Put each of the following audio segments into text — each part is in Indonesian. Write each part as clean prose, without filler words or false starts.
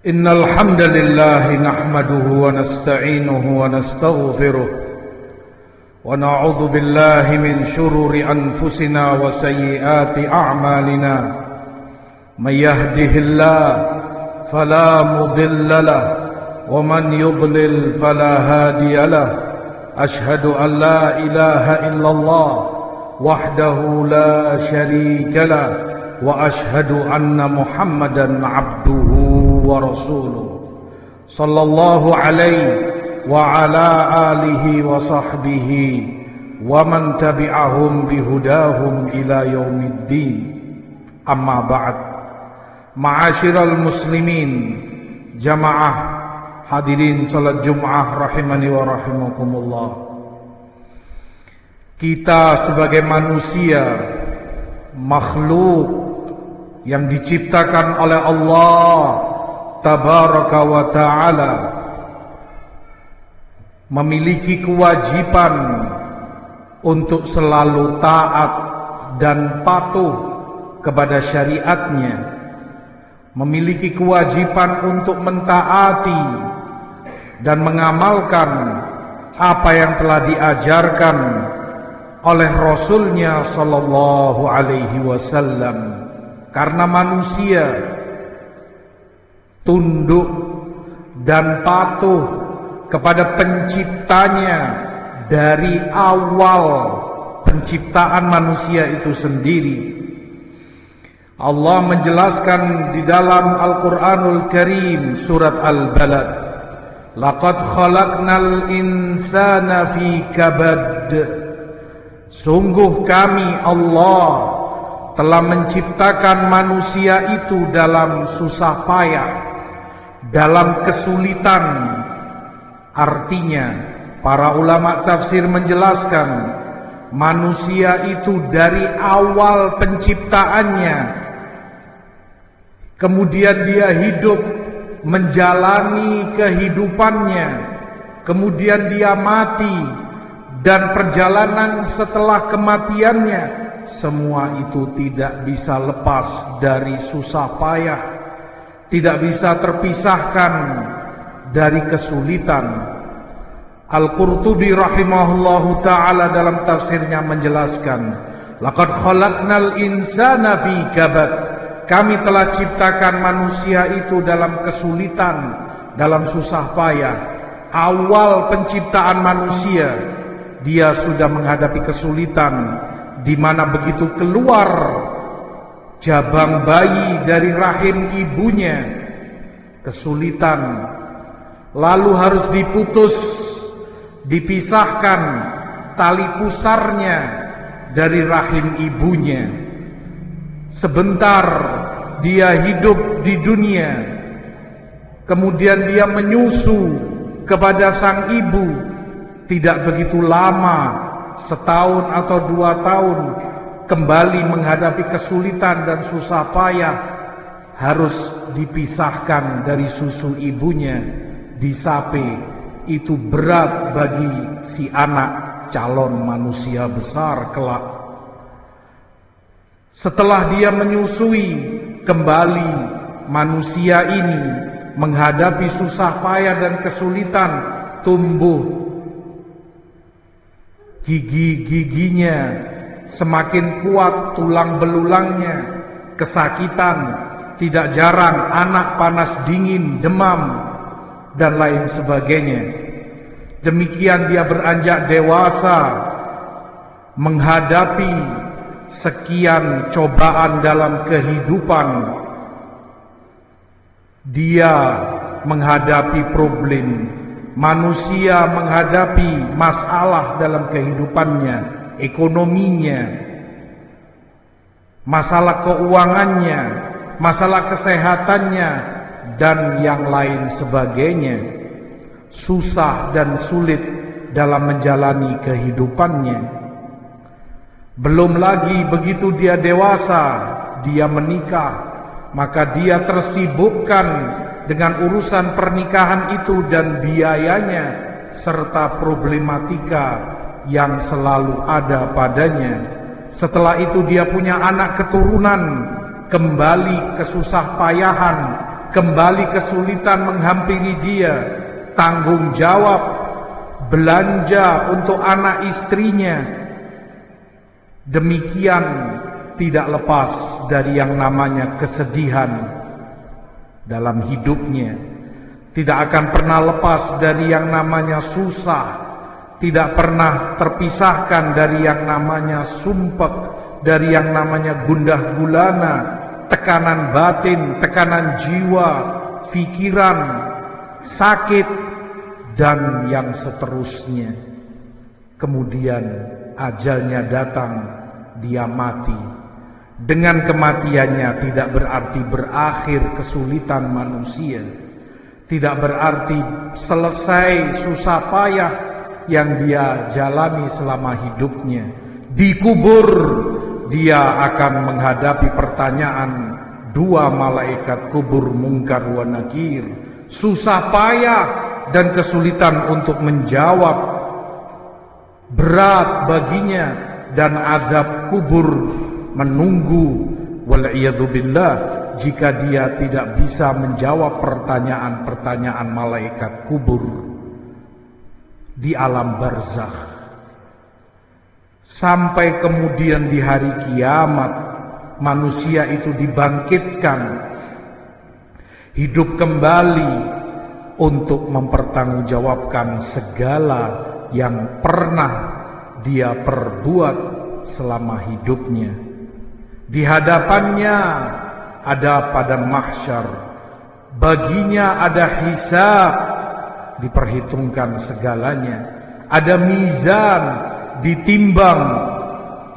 إن الحمد لله نحمده ونستعينه ونستغفره ونعوذ بالله من شرور أنفسنا وسيئات أعمالنا من يهده الله فلا مضل له ومن يضلل فلا هادي له أشهد أن لا إله إلا الله وحده لا شريك له وأشهد أن محمدا عبده ورسوله صلى الله عليه وعلى آله وصحبه ومن تبعهم بهداهم إلى يوم الدين أما بعد Ma'asyiral muslimin, jamaah hadirin salat Jum'ah rahimani wa rahimakumullah. Kita sebagai manusia, makhluk yang diciptakan oleh Allah Tabaraka wa Ta'ala, memiliki kewajiban untuk selalu taat dan patuh kepada syariatnya, memiliki kewajiban untuk mentaati dan mengamalkan apa yang telah diajarkan oleh Rasulnya sallallahu alaihi wasallam. Karena manusia tunduk dan patuh kepada penciptanya dari awal penciptaan manusia itu sendiri. Allah menjelaskan di dalam Al-Quranul Karim surat Al-Balad, laqad khalaqnal insana fi kabad. Sungguh kami Allah telah menciptakan manusia itu dalam susah payah, dalam kesulitan. Artinya para ulama tafsir menjelaskan manusia itu dari awal penciptaannya, kemudian dia hidup menjalani kehidupannya, kemudian dia mati, dan perjalanan setelah kematiannya, semua itu tidak bisa lepas dari susah payah, tidak bisa terpisahkan dari kesulitan. Al-Qurtubi rahimahullahu ta'ala dalam tafsirnya menjelaskan, laqad khalaqnal insana fi kabad. Kami telah ciptakan manusia itu dalam kesulitan, dalam susah payah. Awal penciptaan manusia, dia sudah menghadapi kesulitan, di mana begitu keluar jabang bayi dari rahim ibunya, kesulitan, lalu harus dipisahkan tali pusarnya dari rahim ibunya. Sebentar dia hidup di dunia, kemudian dia menyusu kepada sang ibu. Tidak begitu lama, setahun atau 2 tahun, kembali menghadapi kesulitan dan susah payah, harus dipisahkan dari susu ibunya, disape. Itu berat bagi si anak calon manusia besar kelak. Setelah dia menyusui, kembali manusia ini menghadapi susah payah dan kesulitan, tumbuh gigi-giginya semakin kuat, tulang belulangnya, kesakitan, tidak jarang anak panas dingin, demam, dan lain sebagainya. Demikian dia beranjak dewasa, menghadapi sekian cobaan dalam kehidupan. Dia menghadapi problem, manusia menghadapi masalah dalam kehidupannya, ekonominya, masalah keuangannya, masalah kesehatannya, dan yang lain sebagainya. Susah dan sulit dalam menjalani kehidupannya. Belum lagi begitu dia dewasa, dia menikah, maka dia tersibukkan dengan urusan pernikahan itu dan biayanya, serta problematika yang selalu ada padanya. Setelah itu dia punya anak keturunan, kembali kesusah payahan, kembali kesulitan menghampiri dia, tanggung jawab, belanja untuk anak istrinya. Demikian tidak lepas dari yang namanya kesedihan dalam hidupnya. Tidak akan pernah lepas dari yang namanya susah. Tidak pernah terpisahkan dari yang namanya sumpek, dari yang namanya gundah gulana, tekanan batin, tekanan jiwa, pikiran, sakit, dan yang seterusnya. Kemudian ajalnya datang, dia mati. Dengan kematiannya tidak berarti berakhir kesulitan manusia, tidak berarti selesai susah payah yang dia jalani selama hidupnya. Dikubur, dia akan menghadapi pertanyaan dua malaikat kubur, Munkar wa Nakir. Susah payah dan kesulitan untuk menjawab, berat baginya, dan azab kubur menunggu. Wal'iyadzubillah, jika dia tidak bisa menjawab pertanyaan-pertanyaan malaikat kubur di alam barzakh. Sampai kemudian di hari kiamat manusia itu dibangkitkan, hidup kembali untuk mempertanggungjawabkan segala yang pernah dia perbuat selama hidupnya. Di hadapannya ada padang mahsyar, baginya ada hisab, diperhitungkan segalanya. Ada mizan, ditimbang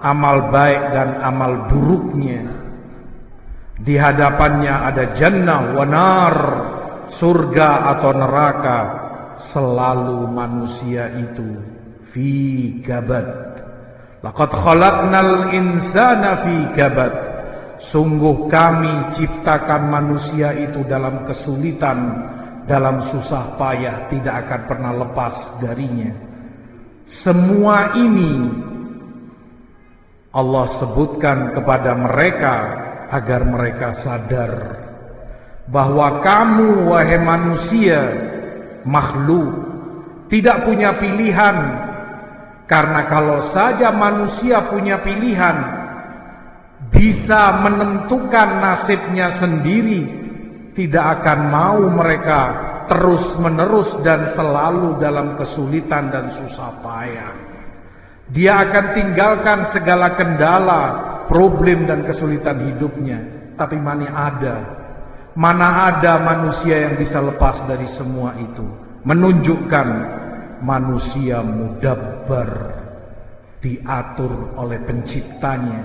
amal baik dan amal buruknya. Di hadapannya ada jannah wa nar, surga atau neraka. Selalu manusia itu fi kabad. Laqad khalaqnal insana fi kabad. Sungguh kami ciptakan manusia itu dalam kesulitan, dalam susah payah, tidak akan pernah lepas darinya. Semua ini Allah sebutkan kepada mereka agar mereka sadar bahwa kamu, wahai manusia, makhluk, tidak punya pilihan. Karena kalau saja manusia punya pilihan, bisa menentukan nasibnya sendiri, tidak akan mau mereka terus menerus dan selalu dalam kesulitan dan susah payah. Dia akan tinggalkan segala kendala, problem dan kesulitan hidupnya. Tapi mana ada manusia yang bisa lepas dari semua itu. Menunjukkan manusia mudabbar, diatur oleh penciptanya,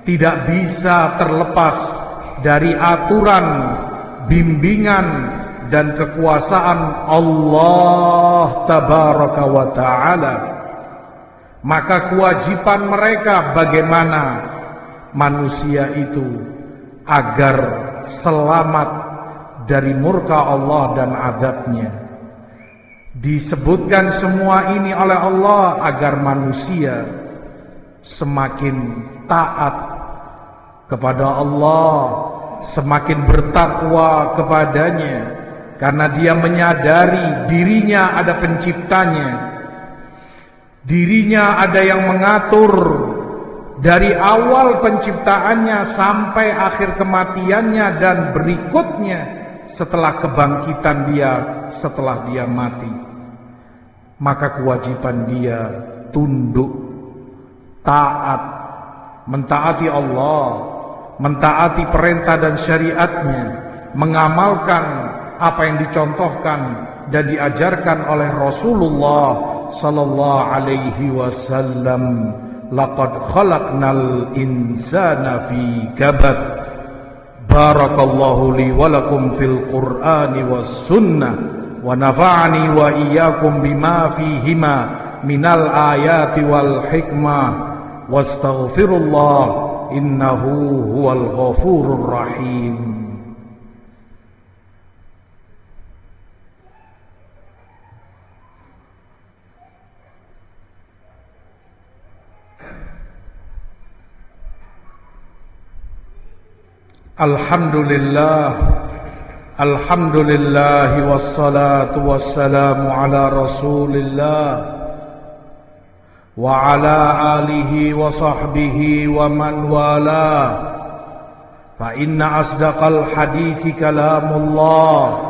tidak bisa terlepas dari aturan, bimbingan dan kekuasaan Allah tabaraka wa ta'ala. Maka kewajiban mereka bagaimana manusia itu agar selamat dari murka Allah dan azabnya. Disebutkan semua ini oleh Allah agar manusia semakin taat kepada Allah, semakin bertakwa kepadanya, karena dia menyadari dirinya ada penciptanya, dirinya ada yang mengatur dari awal penciptaannya sampai akhir kematiannya dan berikutnya setelah kebangkitan dia, setelah dia mati. Maka kewajiban dia tunduk, taat, mentaati Allah, mentaati perintah dan syariatnya, mengamalkan apa yang dicontohkan dan diajarkan oleh Rasulullah sallallahu alaihi wasallam. Laqad khalaqnal insana fi kabad. Barakallahu li wa lakum fil Qur'ani was sunnah. Wa nafa'ani wa iyyakum bima fihima minal ayati wal hikmah. Wastaghfirullah innahu huwal ghafurur rahim. Alhamdulillah, Alhamdulillah wassalatu wassalamu ala Rasulillah wa ala alihi wa sahbihi wa man wala. Fa inna asdaqal hadithi kalamullah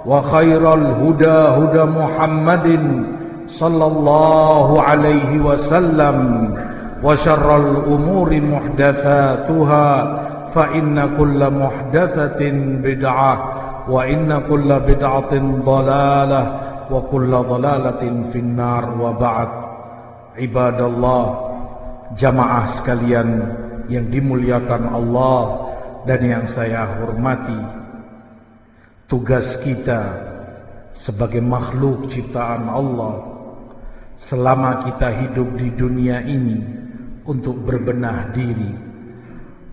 wa khairal huda huda Muhammadin sallallahu alaihi wasallam wa syarral umuri muhdatsatuha fa inna kulla muhdatsatin bid'ah wa inna kulla bid'atin dhalalah wa kulla dhalalatin finnar. Wa ba'd. Ibadallah, jamaah sekalian yang dimuliakan Allah dan yang saya hormati, tugas kita sebagai makhluk ciptaan Allah selama kita hidup di dunia ini untuk berbenah diri,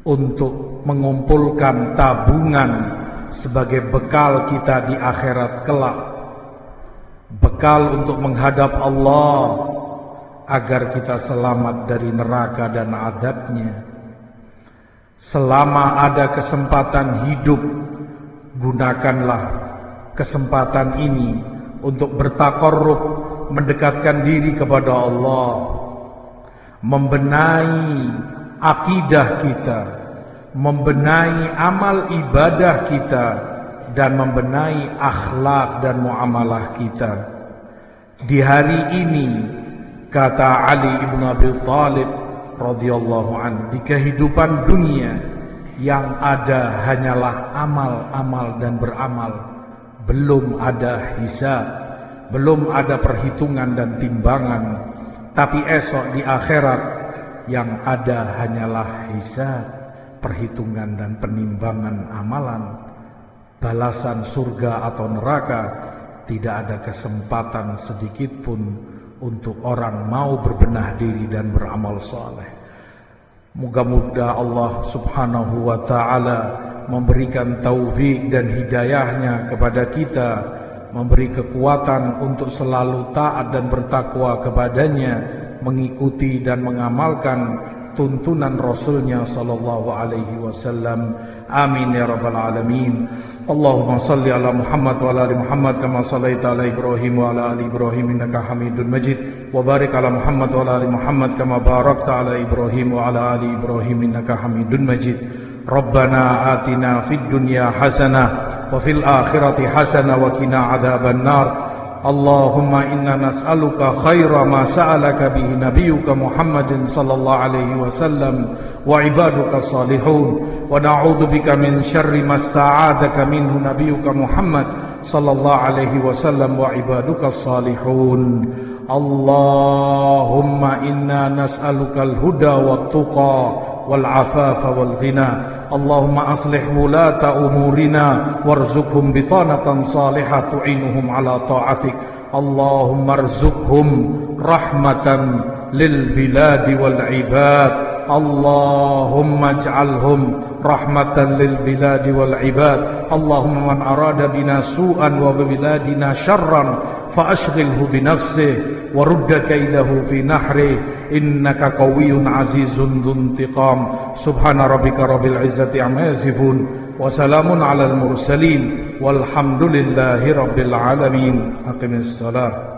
untuk mengumpulkan tabungan sebagai bekal kita di akhirat kelak, bekal untuk menghadap Allah agar kita selamat dari neraka dan azabnya. Selama ada kesempatan hidup, gunakanlah kesempatan ini untuk bertaqarrub, mendekatkan diri kepada Allah, membenahi akidah kita, membenahi amal ibadah kita, dan membenahi akhlak dan muamalah kita. Di hari ini, kata Ali ibn Abi Thalib radhiyallahu anhu, di kehidupan dunia yang ada hanyalah amal-amal dan beramal, belum ada hisab, belum ada perhitungan dan timbangan. Tapi esok di akhirat yang ada hanyalah hisab, perhitungan dan penimbangan amalan, balasan surga atau neraka. Tidak ada kesempatan sedikit pun untuk orang mau berbenah diri dan beramal saleh. Moga-moga Allah subhanahu wa ta'ala memberikan taufik dan hidayahnya kepada kita, memberi kekuatan untuk selalu taat dan bertakwa kepadanya, mengikuti dan mengamalkan tuntunan Rasulnya sallallahu alaihi wasallam. Amin ya rabbal alamin. Allahumma salli ala Muhammad wa ala ali Muhammad kama sallaita ala Ibrahim wa ala ali Ibrahim innaka Hamidun Majid, wa barik ala Muhammad wa ala ali Muhammad kama barakta ala Ibrahim wa ala ali Ibrahim innaka Hamidun Majid. Rabbana atina fid dunya hasanah wa fil akhirati hasanah wa qina adzaban nar. Allahumma inna nas'aluka khaira ma sa'alaka bihi nabiyyuka Muhammadin sallallahu alaihi wasallam wa ibaduka salihun, wa na'udzubika min syarri ma sta'adzaka minhu nabiyyuka Muhammad sallallahu alaihi wasallam wa ibaduka salihun. Allahumma inna nas'aluka al-huda wat-tuqa wal-afafa wal-ghina. Allahumma aslih wulata umurina warzuqhum bitanatan salihah tu'inuhum ala ta'atik. Allahumma arzuqhum rahmatan lil biladi wal ibad. Allahumma ij'alhum rahmatan lil biladi wal ibad. Allahumma man arada bina su'an wa biladina syarran fa'ashghilhu binafsihi wa rudda kaidahu fi nahrihi innaka qawiyyun azizun dzuntiqam. Subhana rabbika rabbil izzati amma yasifun wa salamun alal mursalin walhamdulillahi rabbil alamin. Aqimis salat.